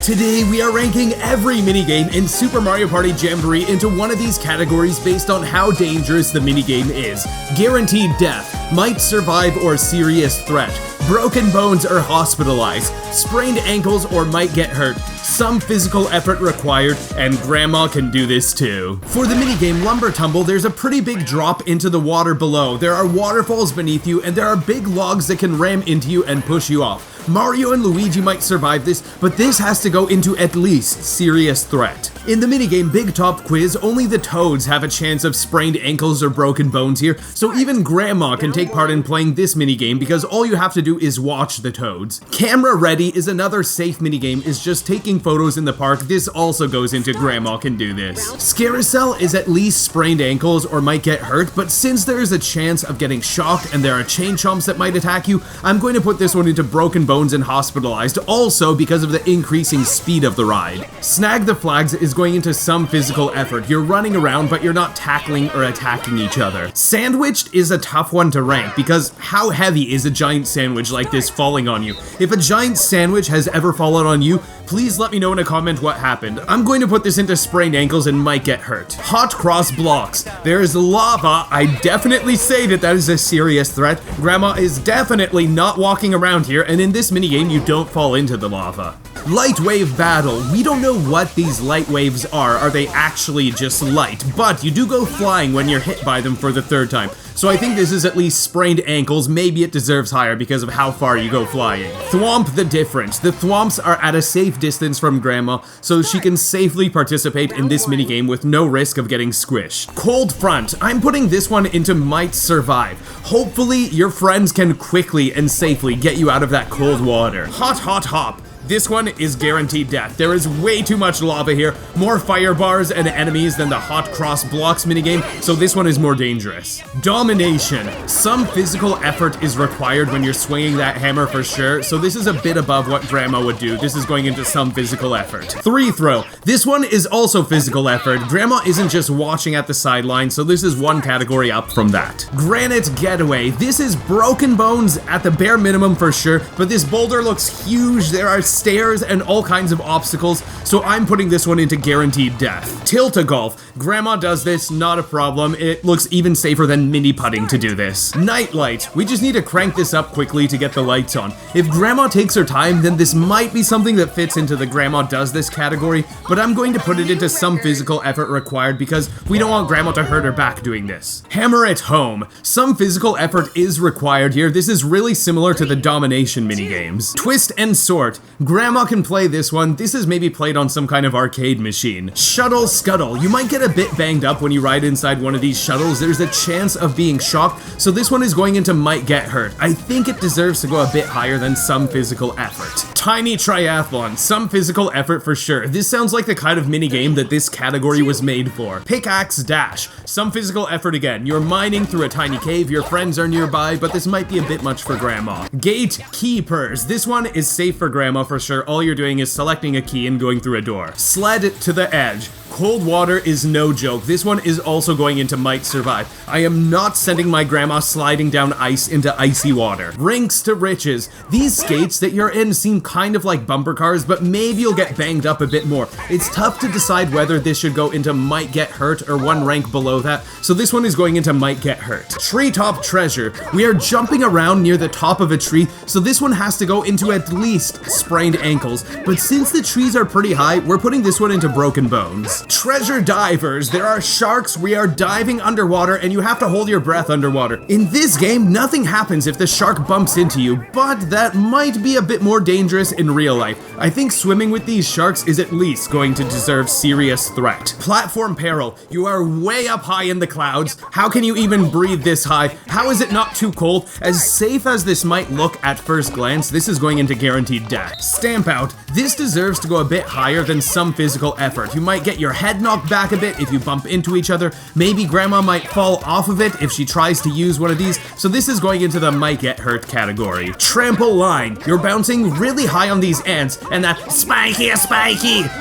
Today we are ranking every minigame in Super Mario Party Jamboree into one of these categories based on how dangerous the minigame is. Guaranteed death, might survive or serious threat, broken bones or hospitalized, sprained ankles or might get hurt, some physical effort required, and grandma can do this too. For the minigame Lumber Tumble, there's a pretty big drop into the water below. There are waterfalls beneath you, and there are big logs that can ram into you and push you off. Mario and Luigi might survive this, but this has to go into at least serious threat. In the minigame Big Top Quiz, only the Toads have a chance of sprained ankles or broken bones here, so even Grandma can take part in playing this minigame because all you have to do is watch the Toads. Camera Ready is another safe minigame, is just taking photos in the park. This also goes into Grandma can do this. Scarousel is at least sprained ankles or might get hurt, but since there is a chance of getting shocked and there are chain chomps that might attack you, I'm going to put this one into broken bones and hospitalized, also because of the increasing speed of the ride. Snag the Flags is going into some physical effort. You're running around, but you're not tackling or attacking each other. Sandwiched is a tough one to rank because how heavy is a giant sandwich like this falling on you? If a giant sandwich has ever fallen on you, please let me know in a comment what happened. I'm going to put this into sprained ankles and might get hurt. Hot cross blocks. There is lava. I definitely say that is a serious threat. Grandma is definitely not walking around here, and in this minigame you don't fall into the lava. Light wave battle. We don't know what these light waves are. Are they actually just light? But you do go flying when you're hit by them for the third time. So I think this is at least sprained ankles. Maybe it deserves higher because of how far you go flying. Thwomp the difference. The thwomps are at a safe distance from Grandma, so she can safely participate in this minigame with no risk of getting squished. Cold front. I'm putting this one into might survive. Hopefully your friends can quickly and safely get you out of that cold water. Hot hot hop. This one is guaranteed death. There is way too much lava here, more fire bars and enemies than the hot cross blocks minigame, so this one is more dangerous. Domination. Some physical effort is required when you're swinging that hammer for sure, so this is a bit above what Grandma would do. This is going into some physical effort. Three throw. This one is also physical effort. Grandma isn't just watching at the sideline, so this is one category up from that. Granite getaway. This is broken bones at the bare minimum for sure, but this boulder looks huge. There are stairs and all kinds of obstacles, so I'm putting this one into guaranteed death. Tilt-a-golf. Grandma does this, not a problem. It looks even safer than mini putting to do this. Nightlight. We just need to crank this up quickly to get the lights on. If Grandma takes her time, then this might be something that fits into the Grandma does this category, but I'm going to put it into some physical effort required because we don't want Grandma to hurt her back doing this. Hammer it home. Some physical effort is required here. This is really similar to the domination minigames. Twist and sort. Grandma can play this one. This is maybe played on some kind of arcade machine. Shuttle scuttle. You might get a bit banged up when you ride inside one of these shuttles. There's a chance of being shocked, so this one is going into might get hurt. I think it deserves to go a bit higher than some physical effort. Tiny triathlon. Some physical effort for sure. This sounds like the kind of minigame that this category was made for. Pickaxe dash. Some physical effort again. You're mining through a tiny cave. Your friends are nearby, but this might be a bit much for Grandma. Gate keepers. This one is safe for Grandma for sure. All you're doing is selecting a key and going through a door. Sled to the edge. Cold water is no joke. This one is also going into might survive. I am not sending my grandma sliding down ice into icy water. Rinks to riches. These skates that you're in seem kind of like bumper cars, but maybe you'll get banged up a bit more. It's tough to decide whether this should go into might get hurt or one rank below that, so this one is going into might get hurt. Treetop treasure. We are jumping around near the top of a tree, so this one has to go into at least sprained ankles, but since the trees are pretty high, we're putting this one into broken bones. Treasure divers. There are sharks. We are diving underwater and you have to hold your breath underwater. In this game, nothing happens if the shark bumps into you, but that might be a bit more dangerous in real life. I think swimming with these sharks is at least going to deserve serious threat. Platform peril. You are way up high in the clouds. How can you even breathe this high? How is it not too cold? As safe as this might look at first glance, this is going into guaranteed death. Stamp out. This deserves to go a bit higher than some physical effort. You might get your head knocked back a bit if you bump into each other. Maybe Grandma might fall off of it if she tries to use one of these, so this is going into the might get hurt category. Trample line. You're bouncing really high on these ants, and that spiky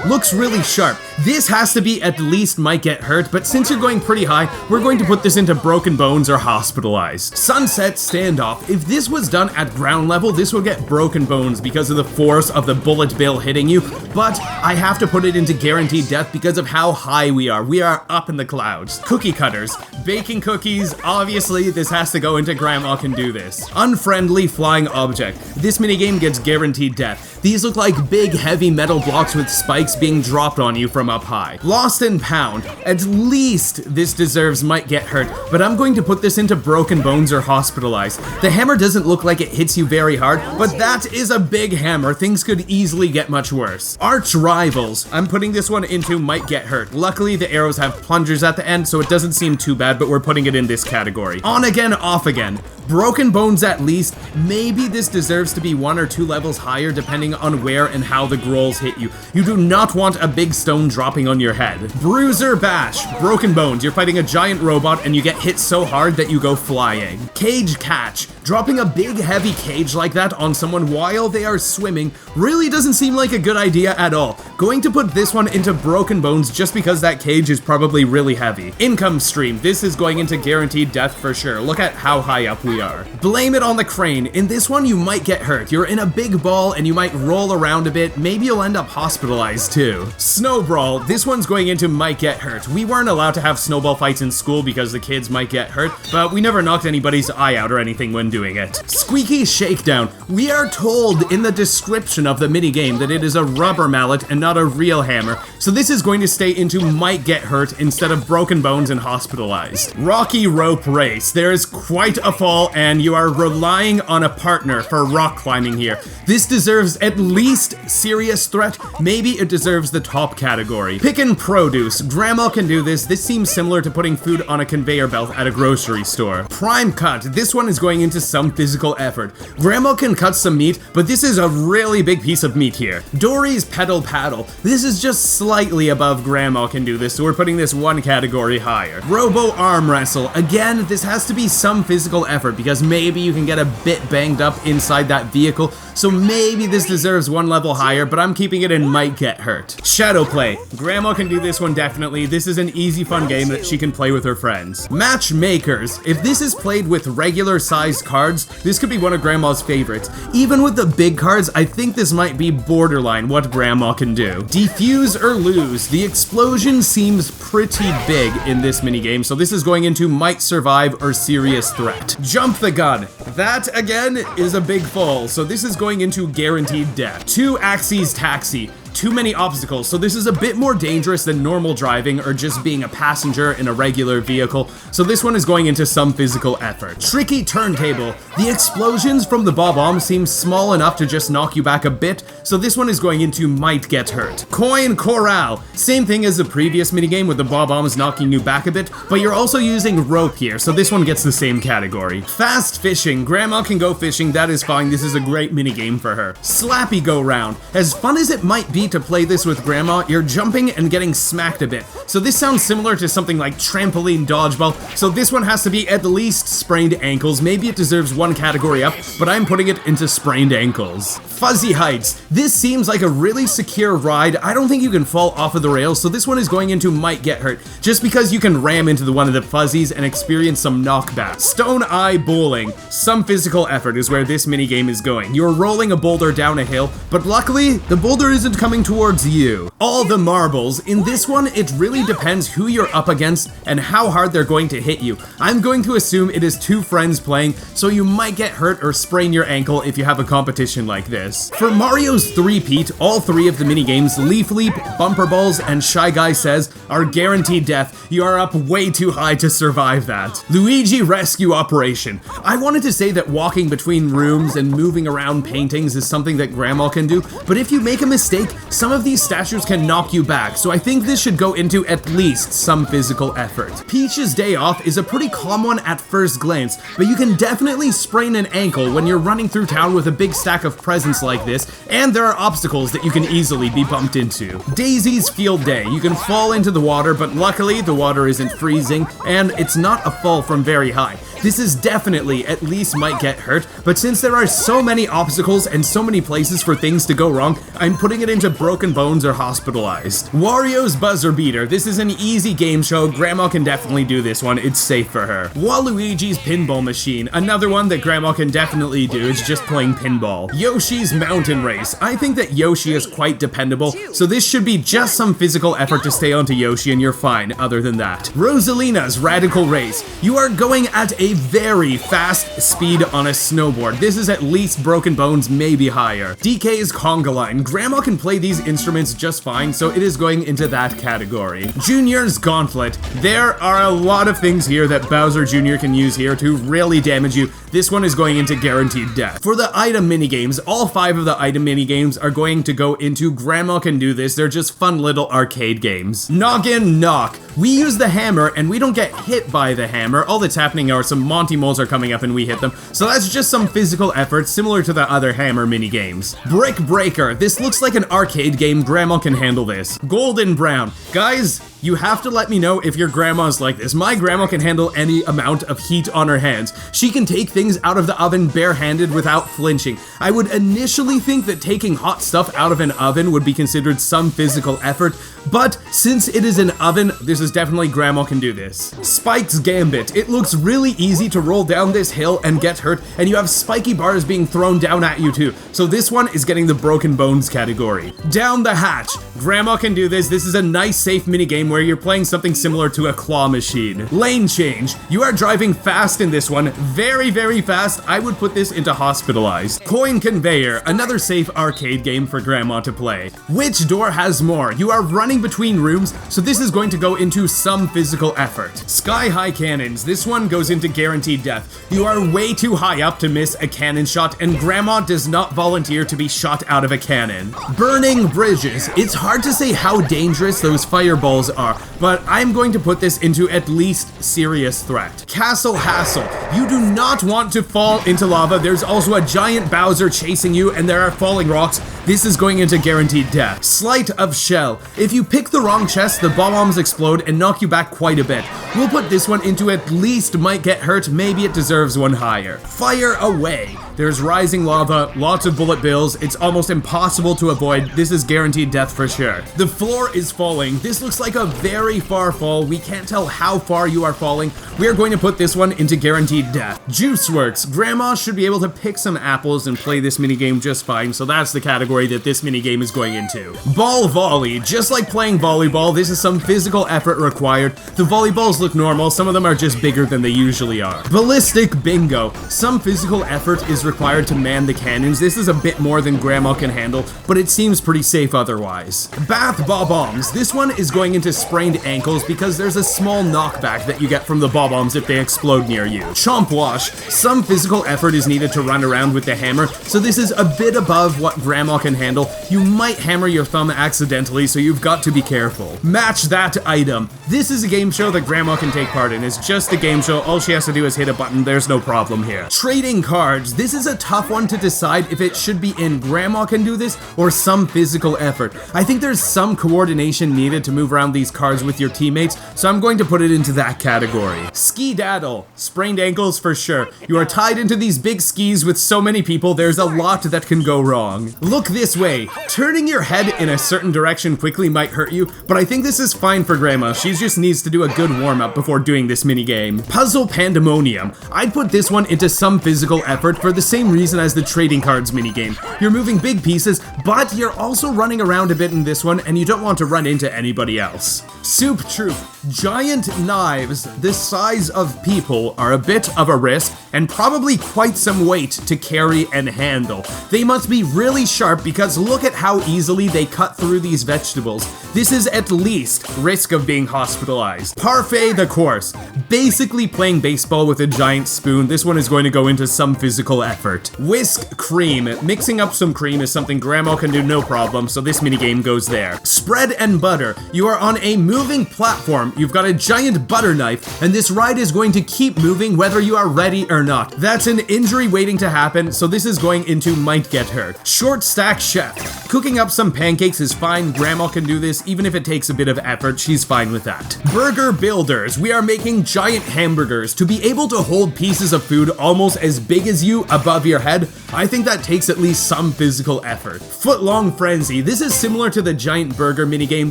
looks really sharp. This has to be at least might get hurt, but since you're going pretty high, we're going to put this into broken bones or hospitalized. Sunset standoff. If this was done at ground level, this would get broken bones because of the force of the bullet bill hitting you, but I have to put it into guaranteed death because of how high we are. We are up in the clouds. Cookie cutters. Baking cookies. Obviously, this has to go into Grandma Can Do This. Unfriendly flying object. This minigame gets guaranteed death. These look like big, heavy metal blocks with spikes being dropped on you from up high. Lost and pound. At least this deserves might get hurt, but I'm going to put this into broken bones or hospitalized. The hammer doesn't look like it hits you very hard, but that is a big hammer. Things could easily get much worse. Arch rivals. I'm putting this one into might get hurt. Luckily, the arrows have plungers at the end, so it doesn't seem too bad, but we're putting it in this category. On again, off again. Broken bones at least. Maybe this deserves to be 1 or 2 levels higher depending on where and how the grolls hit you. You do not want a big stone dropping on your head. Bruiser bash. Broken bones. You're fighting a giant robot and you get hit so hard that you go flying. Cage catch. Dropping a big heavy cage like that on someone while they are swimming really doesn't seem like a good idea at all. Going to put this one into broken bones just because that cage is probably really heavy. Income stream. This is going into guaranteed death for sure. Look at how high up we are. Blame it on the crane. In this one, you might get hurt. You're in a big ball and you might roll around a bit. Maybe you'll end up hospitalized too. Snow brawl. This one's going into might get hurt. We weren't allowed to have snowball fights in school because the kids might get hurt, but we never knocked anybody's eye out or anything when doing it. Squeaky shakedown. We are told in the description of the minigame that it is a rubber mallet and not a real hammer, so this is going to stay into might get hurt instead of broken bones and hospitalized. Rocky rope race. There is quite a fall and you are relying on a partner for rock climbing here. This deserves at least serious threat. Maybe it deserves the top category. Pickin' produce. Grandma Can Do This. This seems similar to putting food on a conveyor belt at a grocery store. Prime cut. This one is going into some physical effort. Grandma can cut some meat, but this is a really big piece of meat here. Dory's pedal paddle. This is just slightly above Grandma Can Do This, so we're putting this one category higher. Robo arm wrestle. Again, this has to be some physical effort because maybe you can get a bit banged up inside that vehicle, so maybe this deserves 1 level higher, but I'm keeping it in might get hurt. Shadow play. Grandma can do this one definitely. This is an easy fun game that she can play with her friends. Matchmakers. If this is played with regular sized cards, this could be one of Grandma's favorites. Even with the big cards, I think this might be borderline what Grandma can do. Defuse or lose. The explosion seems pretty big in this minigame, so this is going into might survive or serious threat. Jump the gun. That, again, is a big fall, so this is going into guaranteed death. 2 axes taxi. Too many obstacles, so this is a bit more dangerous than normal driving or just being a passenger in a regular vehicle, so this one is going into some physical effort. Tricky turntable. The explosions from the bob-omb seem small enough to just knock you back a bit, so this one is going into might get hurt. Coin corral. Same thing as the previous minigame with the bob-ombs knocking you back a bit, but you're also using rope here, so this one gets the same category. Fast fishing. Grandma can go fishing, that is fine, this is a great minigame for her. Slappy go round. As fun as it might be to play this with Grandma, you're jumping and getting smacked a bit. So this sounds similar to something like trampoline dodgeball, so this one has to be at least sprained ankles. Maybe it deserves 1 category up, but I'm putting it into sprained ankles. Fuzzy heights. This seems like a really secure ride. I don't think you can fall off of the rails, so this one is going into might get hurt, just because you can ram into one of the fuzzies and experience some knockback. Stone eye bowling. Some physical effort is where this minigame is going. You're rolling a boulder down a hill, but luckily, the boulder isn't coming towards you. All the marbles. In this one, it really depends who you're up against and how hard they're going to hit you. I'm going to assume it is 2 friends playing, so you might get hurt or sprain your ankle if you have a competition like this. For Mario's 3-peat, all 3 of the minigames, Leaf Leap, Bumper Balls, and Shy Guy Says, are guaranteed death. You are up way too high to survive that. Luigi Rescue Operation. I wanted to say that walking between rooms and moving around paintings is something that Grandma can do, but if you make a mistake, some of these statues can knock you back, so I think this should go into at least some physical effort. Peach's Day Off is a pretty calm one at first glance, but you can definitely sprain an ankle when you're running through town with a big stack of presents like this, and there are obstacles that you can easily be bumped into. Daisy's Field Day. You can fall into the water, but luckily the water isn't freezing, and it's not a fall from very high. This is definitely at least might get hurt, but since there are so many obstacles and so many places for things to go wrong, I'm putting it into broken bones or hospitalized. Wario's Buzzer Beater. This is an easy game show. Grandma can definitely do this one. It's safe for her. Waluigi's Pinball Machine. Another one that Grandma can definitely do is just playing pinball. Yoshi's Mountain Race. I think that Yoshi is quite dependable, so this should be just some physical effort to stay onto Yoshi and you're fine other than that. Rosalina's Radical Race. You are going at a very fast speed on a snowboard. This is at least broken bones, maybe higher. DK's Conga Line. Grandma can play these instruments just fine, so it is going into that category. Junior's Gauntlet. There are a lot of things here that Bowser Jr. can use here to really damage you. This one is going into guaranteed death. For the item minigames, all 5 of the item minigames are going to go into Grandma can do this. They're just fun little arcade games. Noggin Knock. We use the hammer and we don't get hit by the hammer. All that's happening are some Monty Moles are coming up and we hit them. So that's just some physical effort similar to the other hammer minigames. Brick Breaker. This looks like an arcade game. Grandma can handle this. Golden Brown. Guys, you have to let me know if your grandma's like this. My grandma can handle any amount of heat on her hands. She can take things out of the oven barehanded without flinching. I would initially think that taking hot stuff out of an oven would be considered some physical effort, but since it is an oven, this is definitely Grandma can do this. Spike's Gambit. It looks really easy to roll down this hill and get hurt, and you have spiky bars being thrown down at you too. So this one is getting the broken bones category. Down the Hatch. Grandma can do this. This is a nice safe minigame where you're playing something similar to a claw machine. Lane Change. You are driving fast in this one. Very, very fast. I would put this into hospitalized. Coin Conveyor. Another safe arcade game for Grandma to play. Which door has more? You are running between rooms, so this is going to go into some physical effort. Sky High Cannons. This one goes into guaranteed death. You are way too high up to miss a cannon shot, and Grandma does not volunteer to be shot out of a cannon. Burning Bridges. It's hard to say how dangerous those fireballs are, but I'm going to put this into at least serious threat. Castle Hassle. You do not want to fall into lava. There's also a giant Bowser chasing you, and there are falling rocks. This is going into guaranteed death. Sleight of Shell. If you pick the wrong chest, the bombs explode and knock you back quite a bit. We'll put this one into at least might get hurt, maybe it deserves one higher. Fire Away. There's rising lava, lots of bullet bills, it's almost impossible to avoid. This is guaranteed death for sure. The floor is falling. This looks like a very far fall. We can't tell how far you are falling. We are going to put this one into guaranteed death. Juice Works. Grandma should be able to pick some apples and play this minigame just fine, so that's the category that this minigame is going into. Ball Volley. Just like playing volleyball, this is some physical effort required. The volleyballs look normal, some of them are just bigger than they usually are. Ballistic Bingo. Some physical effort is required to man the cannons. This is a bit more than Grandma can handle, but it seems pretty safe otherwise. Bath Bob-ombs. This one is going into sprained ankles because there's a small knockback that you get from the bob-ombs if they explode near you. Chomp Wash. Some physical effort is needed to run around with the hammer, so this is a bit above what Grandma can handle. You might hammer your thumb accidentally, so you've got to be careful. Match That Item. This is a game show that Grandma can take part in. It's just a game show. All she has to do is hit a button. There's no problem here. Trading cards. This is a tough one to decide if it should be in Grandma can do this or some physical effort. I think there's some coordination needed to move around these cards with your teammates, so I'm going to put it into that category. Ski-daddle. Sprained ankles for sure. You are tied into these big skis with so many people, there's a lot that can go wrong. Look this way. Turning your head in a certain direction quickly might hurt you, but I think this is fine for Grandma. She just needs to do a good warm-up before doing this minigame. Puzzle Pandemonium. I'd put this one into some physical effort for the same reason as the trading cards minigame. You're moving big pieces, but you're also running around a bit in this one, and you don't want to run into anybody else. Soup Troop. Giant knives the size of people are a bit of a risk, and probably quite some weight to carry and handle. They must be really sharp because look at how easily they cut through these vegetables. This is at least risk of being hospitalized. Parfait the course. Basically playing baseball with a giant spoon. This one is going to go into some physical effort. Whisk cream. Mixing up some cream is something Grandma can do no problem, so this minigame goes there. Spread and butter. You are on a moving platform. You've got a giant butter knife, and this ride is going to keep moving whether you are ready or not. That's an injury waiting to happen, so this is going into might get hurt. Short stack chef. Cooking up some pancakes is fine. Grandma can do this, even if it takes a bit of effort. She's fine with that. Burger builders. We are making giant hamburgers. To be able to hold pieces of food almost as big as you above your head, I think that takes at least some physical effort. Footlong frenzy. This is similar to the giant burger minigame.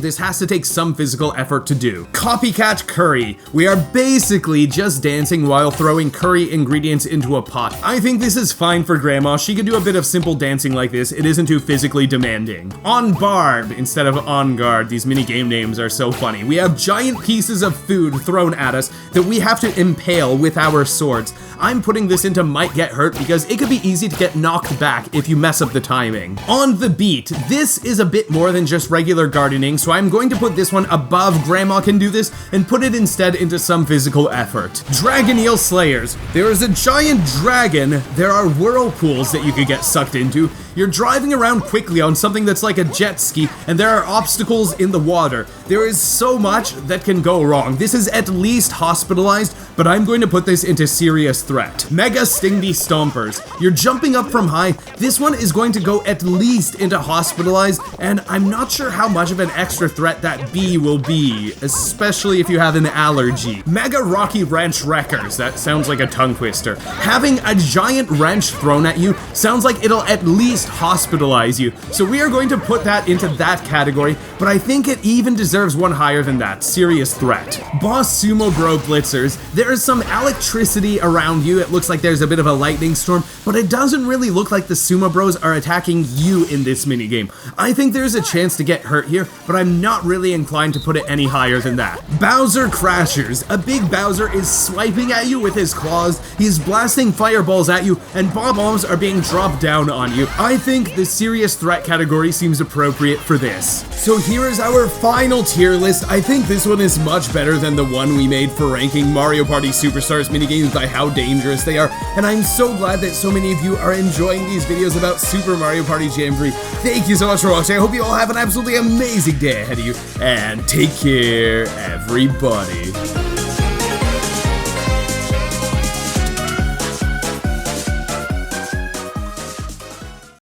This has to take some physical effort to do. Copycat curry. We are basically just dancing while throwing curry ingredients into a pot. I think this is fine for Grandma. She can do a bit of simple dancing like this. It isn't too physically demanding. On barb instead of on guard. These minigame names are so funny. We have giant pieces of food thrown at us that we have to impale with our swords. I'm putting this into might get hurt because it could be easy to get knocked back if you mess up the timing. On the beat. This is a bit more than just regular gardening, so I'm going to put this one above Grandma can do this and put it instead into some physical effort. Dragon eel slayers. There is a giant dragon. There are whirlpools that you could get sucked into. You're driving around quickly on something that's like a jet ski, and there are obstacles in the water. There is so much that can go wrong. This is at least hospitalized, but I'm going to put this into serious threat. Mega Stingy Stompers. You're jumping up from high. This one is going to go at least into hospitalized, and I'm not sure how much of an extra threat that bee will be, especially if you have an allergy. Mega Rocky Wrench Wreckers. That sounds like a tongue twister. Having a giant wrench thrown at you sounds like it'll at least hospitalize you, so we are going to put that into that category, but I think it even deserves one higher than that. Serious threat. Boss Sumo Bro Blitzers. There is some electricity around you. It looks like there's a bit of a lightning storm, but it doesn't really look like the Sumo Bros are attacking you in this minigame. I think there's a chance to get hurt here, but I'm not really inclined to put it any higher than that. Bowser Crashers. A big Bowser is swiping at you with his claws, he's blasting fireballs at you, and bob-ombs are being dropped down on you. I think the serious threat category seems appropriate for this. So here is our final tier list. I think this one is much better than the one we made for ranking Mario Party Superstars minigames by how dangerous they are, and I'm so glad that so many of you are enjoying these videos about Super Mario Party Jamboree. Thank you so much for watching. I hope you all have an absolutely amazing day ahead of you, and take care, everybody.